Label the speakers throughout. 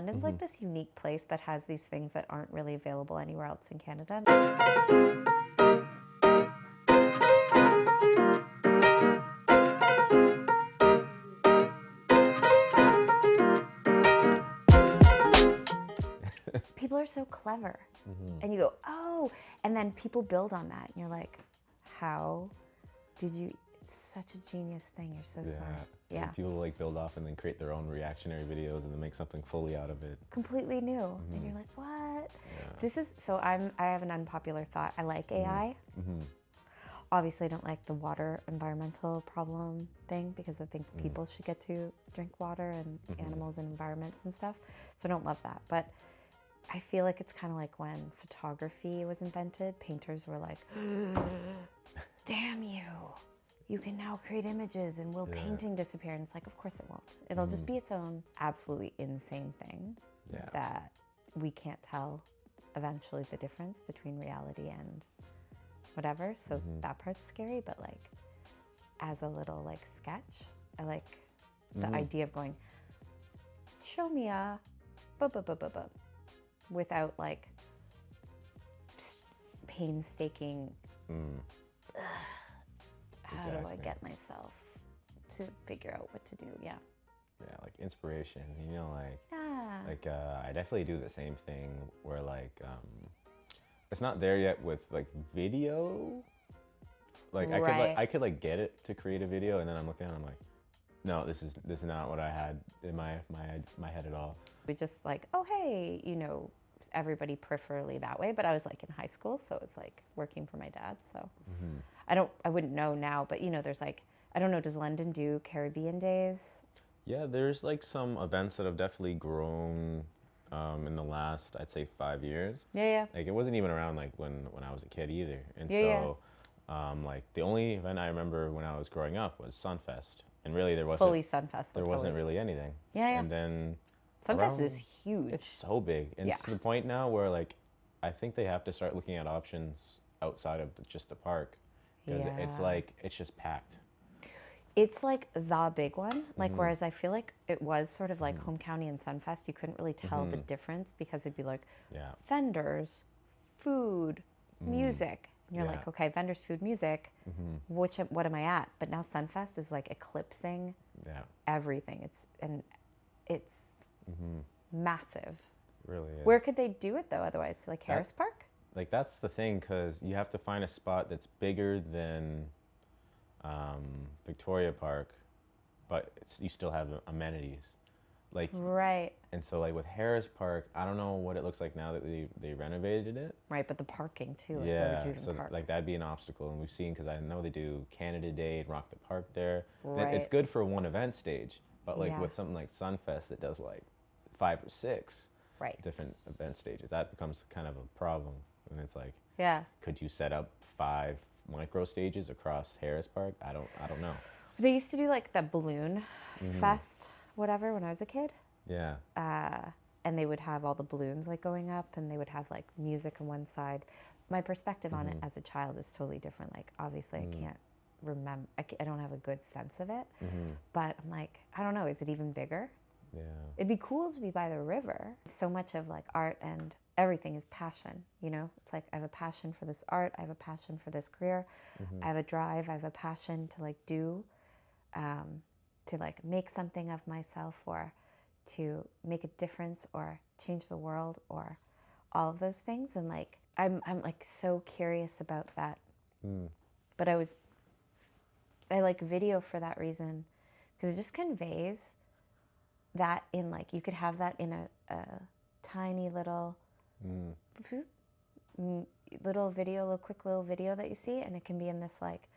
Speaker 1: London's like this unique place that has these things that aren't really available anywhere else in Canada. People are so clever. And you go, oh, and then people build on that. And you're like, how did you, such a genius thing. You're so smart. Yeah.
Speaker 2: And people like build off and then create their own reactionary videos and then make something fully out of it.
Speaker 1: Completely new. And you're like, what? This is, so I have an unpopular thought. I like AI. Obviously, I don't like the water environmental problem thing because I think people should get to drink water and animals and environments and stuff. So I don't love that. But I feel like it's kind of like when photography was invented, painters were like, damn you. You can now create images and will painting disappear? And it's like, of course it won't. It'll just be its own absolutely insane thing that we can't tell eventually the difference between reality and whatever. So that part's scary, but like as a little like sketch, I like the idea of going, show me a without like painstaking, how do I get myself to figure out what to do? Yeah,
Speaker 2: like inspiration, you know, like I definitely do the same thing where like it's not there yet with like video. Like I could like get it to create a video, and then I'm looking at it, I'm like, no, this is not what I had in my head at all.
Speaker 1: We just like, oh hey, you know, everybody peripherally that way, but I was like in high school, so it's like working for my dad, so I wouldn't know now, but you know, there's like, I don't know, does London do Caribbean days?
Speaker 2: Yeah, there's like some events that have definitely grown in the last, I'd say 5 years.
Speaker 1: Yeah.
Speaker 2: Like it wasn't even around like when I was a kid either. And
Speaker 1: Yeah.
Speaker 2: like the only event I remember when I was growing up was Sunfest. And really there wasn't
Speaker 1: fully Sunfest.
Speaker 2: There wasn't really anything.
Speaker 1: Yeah.
Speaker 2: And then
Speaker 1: Sunfest is huge.
Speaker 2: It's so big. And to the point now where like I think they have to start looking at options outside of just the park. Because it's like, it's just packed.
Speaker 1: It's like the big one, like whereas I feel like it was sort of like Home County and Sunfest, you couldn't really tell the difference because it'd be like vendors, food, music. And you're like, okay, vendors, food, music, what am I at? But now Sunfest is like eclipsing everything. It's massive.
Speaker 2: It really is.
Speaker 1: Where could they do it though otherwise? Like Harris Park?
Speaker 2: Like that's the thing, because you have to find a spot that's bigger than Victoria Park, but you still have amenities. Like and so like with Harris Park, I don't know what it looks like now that they renovated it.
Speaker 1: Right, but the parking too. Like where would you even park?
Speaker 2: Like that'd be an obstacle, and we've seen, because I know they do Canada Day and Rock the Park there.
Speaker 1: Right.
Speaker 2: It's good for one event stage, but like with something like Sunfest, it does like 5 or 6 different event stages. That becomes kind of a problem, and it's like, could you set up 5 micro stages across Harris Park? I don't know.
Speaker 1: They used to do like the balloon fest, whatever, when I was a kid.
Speaker 2: Yeah.
Speaker 1: And they would have all the balloons like going up, and they would have like music on one side. My perspective on it as a child is totally different. Like obviously I can't remember, I don't have a good sense of it, but I'm like, I don't know, is it even bigger?
Speaker 2: Yeah.
Speaker 1: It'd be cool to be by the river. So much of like art and everything is passion, you know? It's like I have a passion for this art, I have a passion for this career, I have a drive, I have a passion to like do, to like make something of myself, or to make a difference, or change the world, or all of those things. And like I'm like so curious about that. But I like video for that reason, because it just conveys that in like, you could have that in a tiny little quick little video that you see, and it can be in this like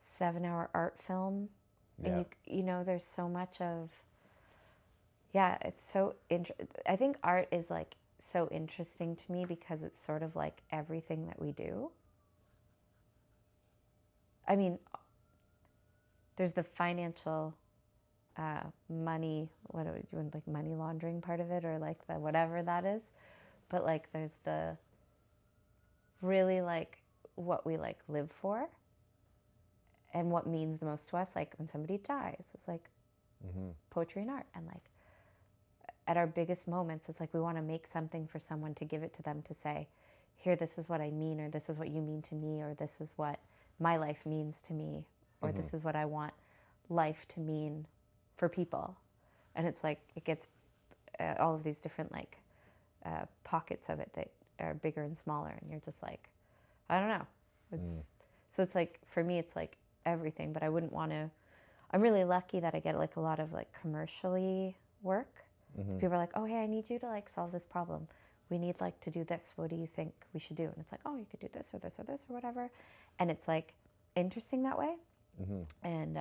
Speaker 1: 7-hour art film. And you know, there's so much of, it's so I think art is like so interesting to me because it's sort of like everything that we do. I mean, there's the financial money, what are we doing, like money laundering part of it, or like the whatever that is, but like there's the really like what we like live for and what means the most to us, like when somebody dies, it's like poetry and art. And like at our biggest moments, it's like we want to make something for someone to give it to them to say, here, this is what I mean, or this is what you mean to me, or this is what my life means to me, or this is what I want life to mean for people. And it's like, it gets all of these different like pockets of it that are bigger and smaller, and you're just like, I don't know. So it's like, for me, it's like everything, but I wouldn't want to. I'm really lucky that I get like a lot of like commercially work. People are like, oh, hey, I need you to like solve this problem. We need like to do this. What do you think we should do? And it's like, oh, you could do this or this or this or whatever. And it's like interesting that way. And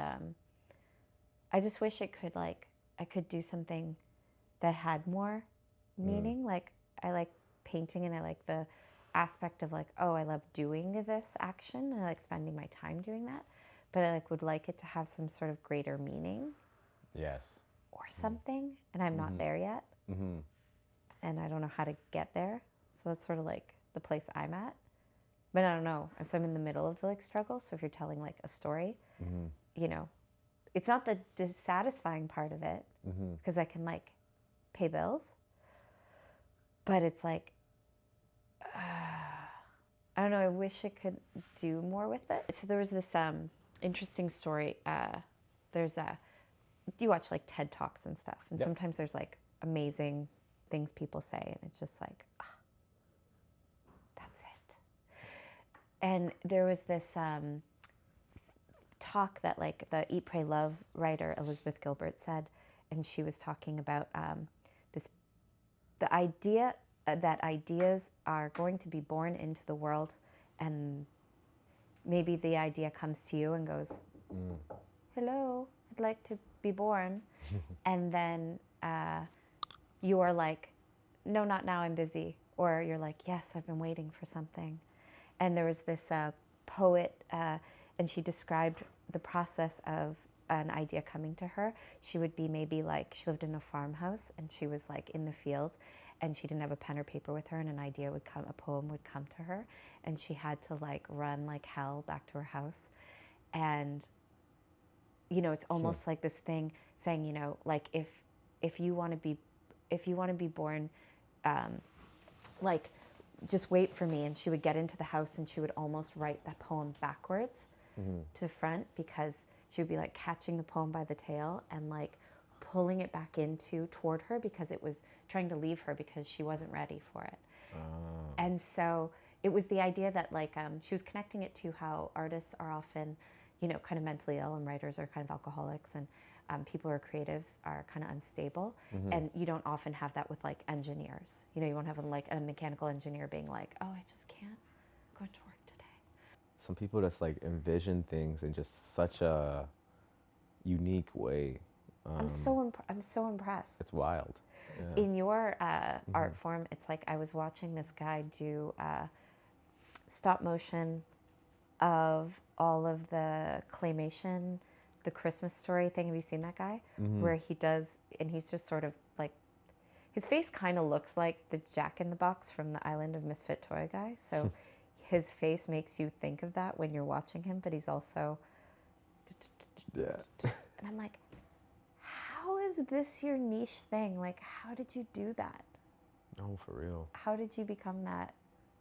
Speaker 1: I just wish it could like, I could do something that had more meaning. Like I like painting, and I like the aspect of like, oh, I love doing this action, and I like spending my time doing that. But I like would like it to have some sort of greater meaning.
Speaker 2: Yes.
Speaker 1: Or something, and I'm not there yet. And I don't know how to get there. So that's sort of like the place I'm at. But I don't know. So I'm in the middle of the like struggle. So if you're telling like a story, you know, it's not the dissatisfying part of it, because I can like pay bills. But it's like, I don't know. I wish I could do more with it. So there was this interesting story. You watch like TED Talks and stuff, and sometimes there's like amazing things people say, and it's just like, that's it. And there was this talk that like the Eat, Pray, Love writer Elizabeth Gilbert said, and she was talking about the idea that ideas are going to be born into the world, and maybe the idea comes to you and goes, hello, I'd like to be born. And then you are like, no, not now, I'm busy. Or you're like, yes, I've been waiting for something. And there was this poet, and she described the process of an idea coming to her. She would be maybe like, she lived in a farmhouse, and she was like in the field, and she didn't have a pen or paper with her, and an idea would come, a poem would come to her, and she had to like run like hell back to her house. And you know, it's almost like this thing saying, you know, like if you want to be born, like just wait for me. And she would get into the house, and she would almost write that poem backwards to front, because she would be like catching the poem by the tail and like pulling it back toward her, because it was trying to leave her because she wasn't ready for it. And so it was the idea that like she was connecting it to how artists are often, you know, kind of mentally ill, and writers are kind of alcoholics, and people who are creatives are kind of unstable. And you don't often have that with like engineers. You know, you won't have like a mechanical engineer being like, oh, I just can't go into work today.
Speaker 2: Some people just like envision things in just such a unique way.
Speaker 1: I'm so impressed.
Speaker 2: It's wild. Yeah.
Speaker 1: In your art form, it's like I was watching this guy do stop motion of all of the claymation, the Christmas Story thing. Have you seen that guy? Where he does, and he's just sort of like, his face kind of looks like the Jack in the Box from the Island of Misfit Toy guy. So his face makes you think of that when you're watching him, but he's also, and I'm like, how is this your niche thing? Like, how did you do that?
Speaker 2: Oh, for real.
Speaker 1: How did you become that,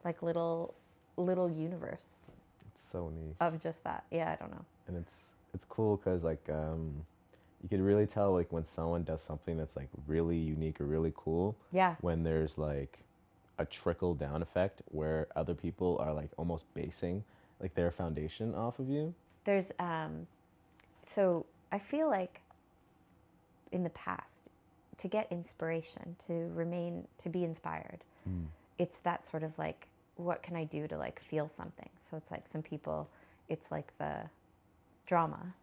Speaker 1: like, little universe?
Speaker 2: It's so niche.
Speaker 1: Of just that. Yeah, I don't know.
Speaker 2: And it's cool because, like, you could really tell, like, when someone does something that's, like, really unique or really cool.
Speaker 1: Yeah.
Speaker 2: When there's, like, a trickle-down effect where other people are, like, almost basing, like, their foundation off of you.
Speaker 1: There's, so I feel like in the past, to get inspiration, to be inspired, it's that sort of like, what can I do to like feel something? So it's like some people, it's like the drama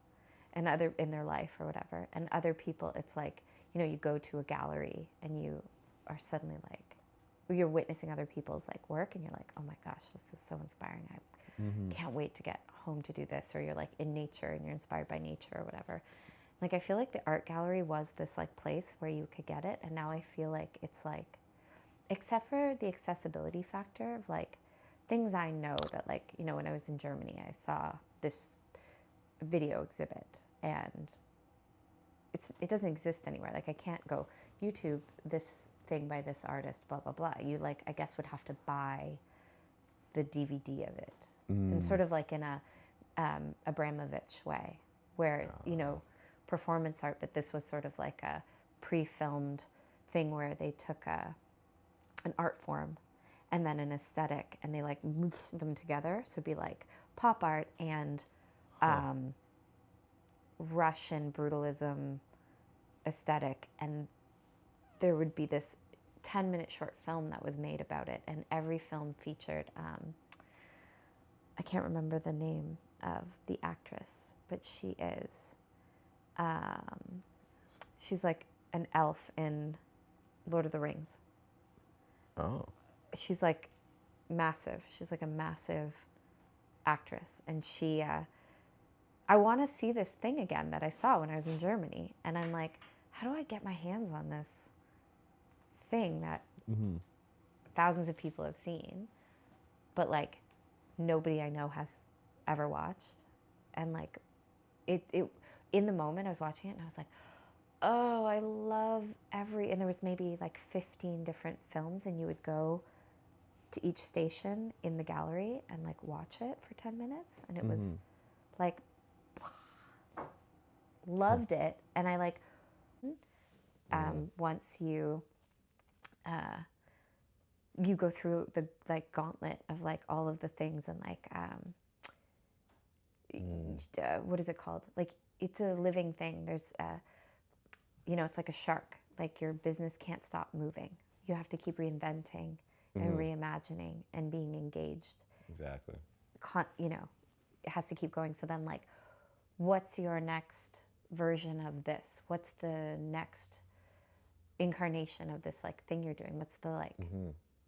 Speaker 1: and other in their life or whatever. And other people, it's like, you know, you go to a gallery and you are suddenly like, you're witnessing other people's like work, and you're like, oh my gosh, this is so inspiring. I can't wait to get home to do this. Or you're like in nature and you're inspired by nature or whatever. Like, I feel like the art gallery was this like place where you could get it. And now I feel like it's like, except for the accessibility factor of like things I know that, like, you know, when I was in Germany, I saw this video exhibit, and it doesn't exist anywhere. Like, I can't go YouTube this thing by this artist, blah, blah, blah. You like, I guess would have to buy the DVD of it. And sort of like in a Abramovich way, where, you know, performance art, but this was sort of like a pre-filmed thing where they took an art form and then an aesthetic and they like moved them together. So it'd be like pop art and Russian brutalism aesthetic, and there would be this 10-minute short film that was made about it, and every film featured I can't remember the name of the actress, but she's like an elf in Lord of the Rings.
Speaker 2: Oh.
Speaker 1: She's like massive. She's like a massive actress, and I want to see this thing again that I saw when I was in Germany, and I'm like, how do I get my hands on this thing that thousands of people have seen, but like nobody I know has ever watched? And like it in the moment I was watching it and I was like, oh, I love and there was maybe like 15 different films, and you would go to each station in the gallery and like watch it for 10 minutes, and it was like loved it. And I like once you go through the like gauntlet of like all of the things, and like what is it called? Like it's a living thing. There's you know, it's like a shark. Like your business can't stop moving. You have to keep reinventing and reimagining and being engaged.
Speaker 2: Exactly.
Speaker 1: You know, it has to keep going. So then like, what's your next version of this? What's the next incarnation of this like thing you're doing? What's the like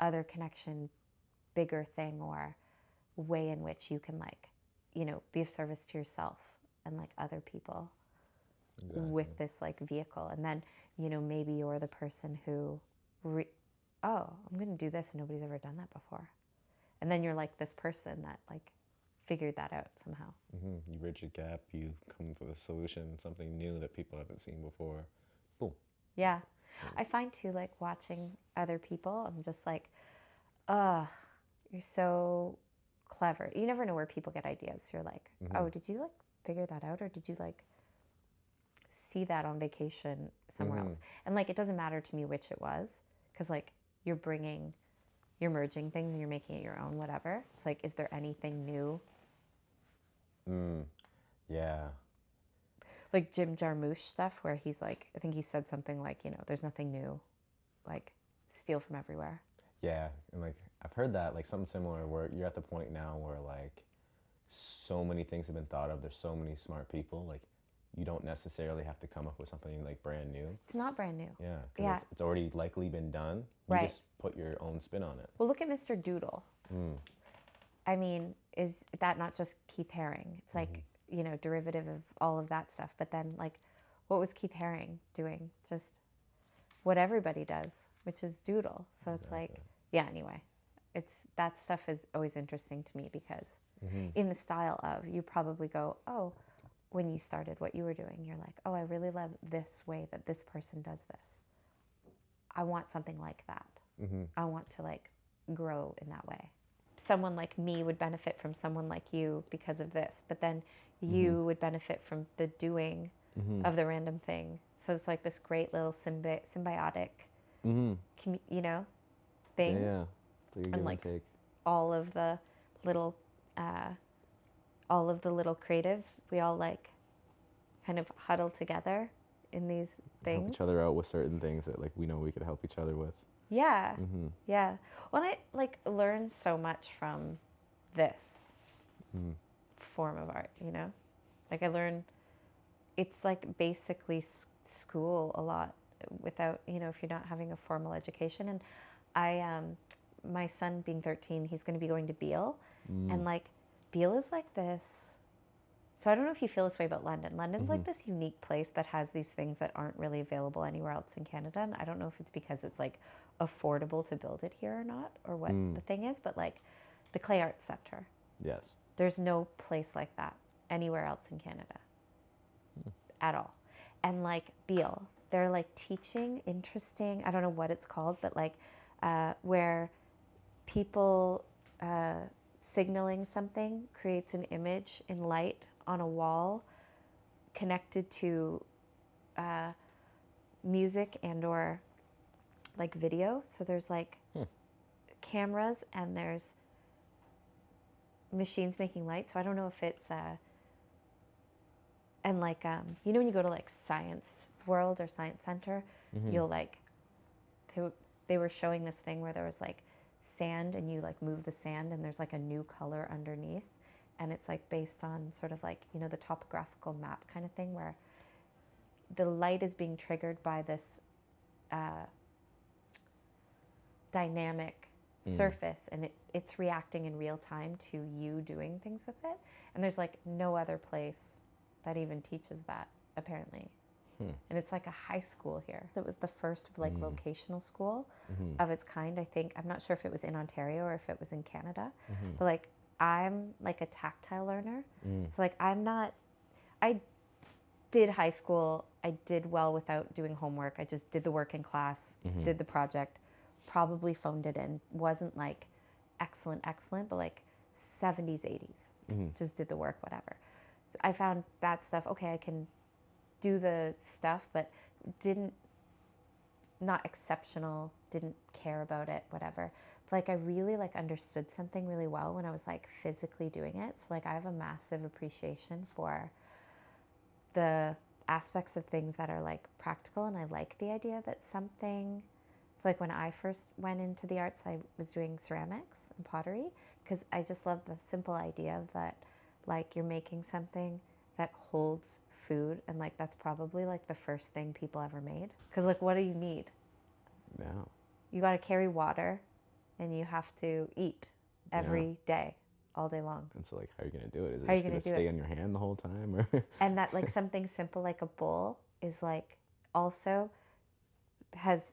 Speaker 1: other connection, bigger thing, or way in which you can like, you know, be of service to yourself and like other people with this like vehicle? And then, you know, maybe you're the person who oh, I'm going to do this and nobody's ever done that before. And then you're like this person that like figured that out somehow.
Speaker 2: You bridge a gap, you come up with a solution, something new that people haven't seen before. Boom.
Speaker 1: Yeah. I find too, like watching other people, I'm just like, oh, you're so clever. You never know where people get ideas. You're like, oh, did you like figure that out? Or did you like see that on vacation somewhere else? And like, it doesn't matter to me which it was, because like you're merging things and you're making it your own, whatever. It's like, is there anything new?
Speaker 2: Yeah.
Speaker 1: Like Jim Jarmusch stuff where he's like, I think he said something like, you know, there's nothing new, like steal from everywhere.
Speaker 2: Yeah, and like I've heard that, like something similar, where you're at the point now where like so many things have been thought of, there's so many smart people, like you don't necessarily have to come up with something like brand new.
Speaker 1: It's not brand new.
Speaker 2: Yeah, because it's already likely been done. You just put your own spin on it.
Speaker 1: Well, look at Mr. Doodle. I mean, is that not just Keith Haring? It's like, you know, derivative of all of that stuff. But then, like, what was Keith Haring doing? Just what everybody does, which is doodle. So it's like, yeah, anyway. That stuff is always interesting to me because in the style of, you probably go, oh, when you started what you were doing, you're like, oh, I really love this way that this person does this. I want something like that. I want to like grow in that way. Someone like me would benefit from someone like you because of this, but then you would benefit from the doing of the random thing. So it's like this great little symbiotic, you know, thing.
Speaker 2: Yeah. So
Speaker 1: and like all of the little creatives, we all like kind of huddle together in these things.
Speaker 2: Help each other out with certain things that like we know we could help each other with.
Speaker 1: Yeah. Yeah. Well, I like learned so much from this form of art, you know? Like I learned, it's like basically school a lot without, you know, if you're not having a formal education. And my son being 13, he's going to be going to Beale. And like, Beale is like this. So I don't know if you feel this way about London. London's like this unique place that has these things that aren't really available anywhere else in Canada. And I don't know if it's because it's like affordable to build it here or not, or what the thing is, but like the Clay Arts Center.
Speaker 2: Yes.
Speaker 1: There's no place like that anywhere else in Canada at all. And like Beale, they're like teaching interesting, I don't know what it's called, but like where people signaling something creates an image in light on a wall connected to music and or like video. So there's like cameras and there's machines making light. So I don't know if it's and like you know when you go to like Science World or Science Center, you'll like they were showing this thing where there was like sand and you like move the sand and there's like a new color underneath, and it's like based on sort of like, you know, the topographical map kind of thing where the light is being triggered by this dynamic surface, and it's reacting in real time to you doing things with it. And there's like no other place that even teaches that, apparently. And it's like a high school here. It was the first like vocational school of its kind, I think. I'm not sure if it was in Ontario or if it was in Canada. But like I'm like a tactile learner. So like I did high school. I did well without doing homework. I just did the work in class, did the project, probably phoned it in. Wasn't like excellent, but like 70s, 80s. Just did the work, whatever. So I found that stuff, okay, I can do the stuff, but not exceptional, didn't care about it, whatever. But like I really like understood something really well when I was like physically doing it. So like I have a massive appreciation for the aspects of things that are like practical, and I like the idea that something, so like when I first went into the arts, I was doing ceramics and pottery because I just love the simple idea of that, like you're making something that holds food, and like that's probably like the first thing people ever made. Because like what do you need?
Speaker 2: Yeah.
Speaker 1: You got to carry water and you have to eat every day, all day long.
Speaker 2: And so like how are you going to do it? Is it
Speaker 1: How are you
Speaker 2: just going to stay on your hand the whole time? Or?
Speaker 1: And that like something simple like a bowl is like also has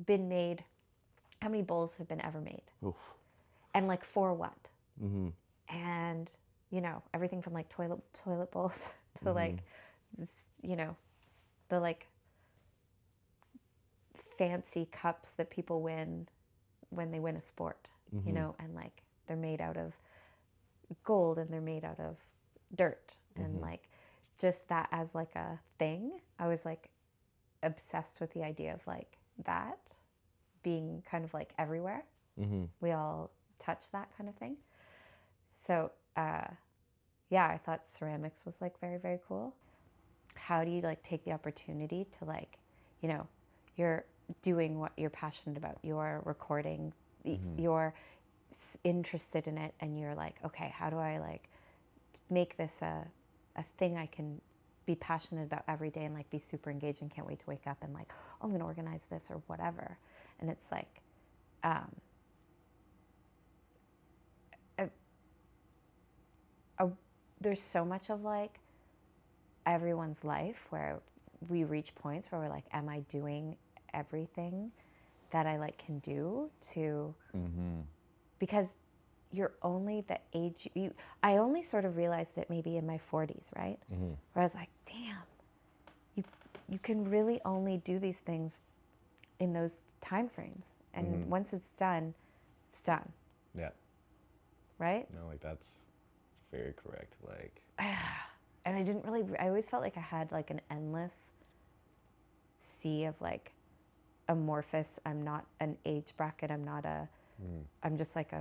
Speaker 1: been made. How many bowls have been ever made? Oof. And like for what? And you know, everything from like toilet bowls to like this, you know, the like fancy cups that people win when they win a sport, you know, and like they're made out of gold and they're made out of dirt, and like just that as like a thing, I was like obsessed with the idea of like that being kind of like everywhere. We all touch that kind of thing. So yeah, I thought ceramics was like very, very cool. How do you like take the opportunity to like, you know, you're doing what you're passionate about, you're recording, you're interested in it, and you're like, okay, how do I like make this a thing I can be passionate about every day and like be super engaged and can't wait to wake up and like, oh, I'm going to organize this or whatever. And it's like, there's so much of like everyone's life where we reach points where we're like, am I doing everything that I like can do to, because you're only the age I only sort of realized it maybe in my 40s, right? Where I was like, damn, you can really only do these things in those time frames, and once it's done, it's done.
Speaker 2: Yeah.
Speaker 1: Right?
Speaker 2: No, like that's very correct. Like,
Speaker 1: and I always felt like I had like an endless sea of like amorphous, I'm not an age bracket, I'm just like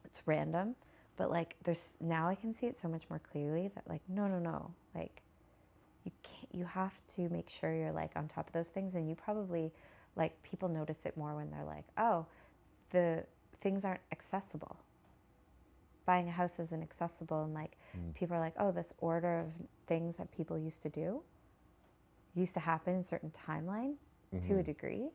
Speaker 1: it's random, but like now I can see it so much more clearly that like, no, like you have to make sure you're like on top of those things, and you probably like people notice it more when they're like, oh, the things aren't accessible. Buying a house isn't accessible, and like people are like, oh, this order of things that people used to happen in a certain timeline to a degree,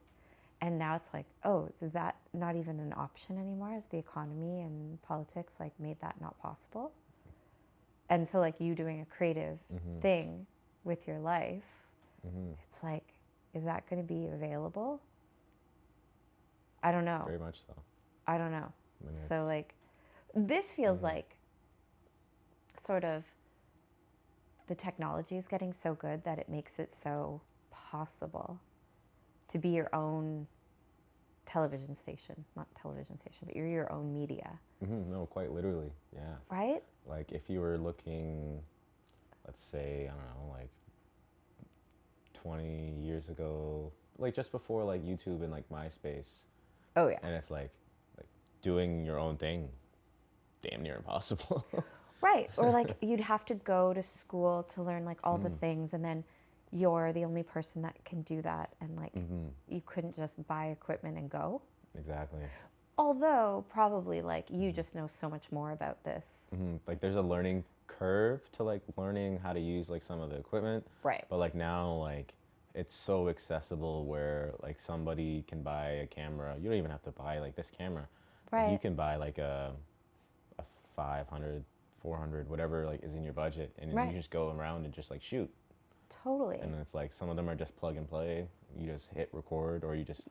Speaker 1: and now it's like, oh, is that not even an option anymore as the economy and politics like made that not possible? And so like you doing a creative thing with your life, it's like, is that going to be available? I don't know.
Speaker 2: very much so.
Speaker 1: I don't know. So like this feels like sort of the technology is getting so good that it makes it so impossible to be your own television station, not television station, but you're your own media.
Speaker 2: No, quite literally, yeah.
Speaker 1: Right?
Speaker 2: Like if you were looking, let's say, I don't know, like 20 years ago, like just before like YouTube and like MySpace.
Speaker 1: Oh yeah.
Speaker 2: And it's like doing your own thing, damn near impossible.
Speaker 1: Right. Or like you'd have to go to school to learn like all the things, and then you're the only person that can do that, and like you couldn't just buy equipment and go.
Speaker 2: Exactly.
Speaker 1: Although probably like you just know so much more about this.
Speaker 2: Like there's a learning curve to like learning how to use like some of the equipment.
Speaker 1: Right.
Speaker 2: But like now like it's so accessible where like somebody can buy a camera. You don't even have to buy like this camera.
Speaker 1: Right.
Speaker 2: You can buy like a 500, 400, whatever like is in your budget, and
Speaker 1: Right.
Speaker 2: you just go around and just like shoot.
Speaker 1: Totally.
Speaker 2: And then it's like some of them are just plug and play. You just hit record, or you just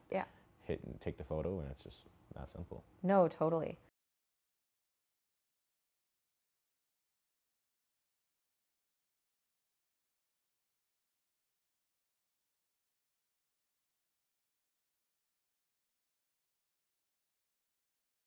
Speaker 2: hit and take the photo, and it's just that simple.
Speaker 1: No, totally.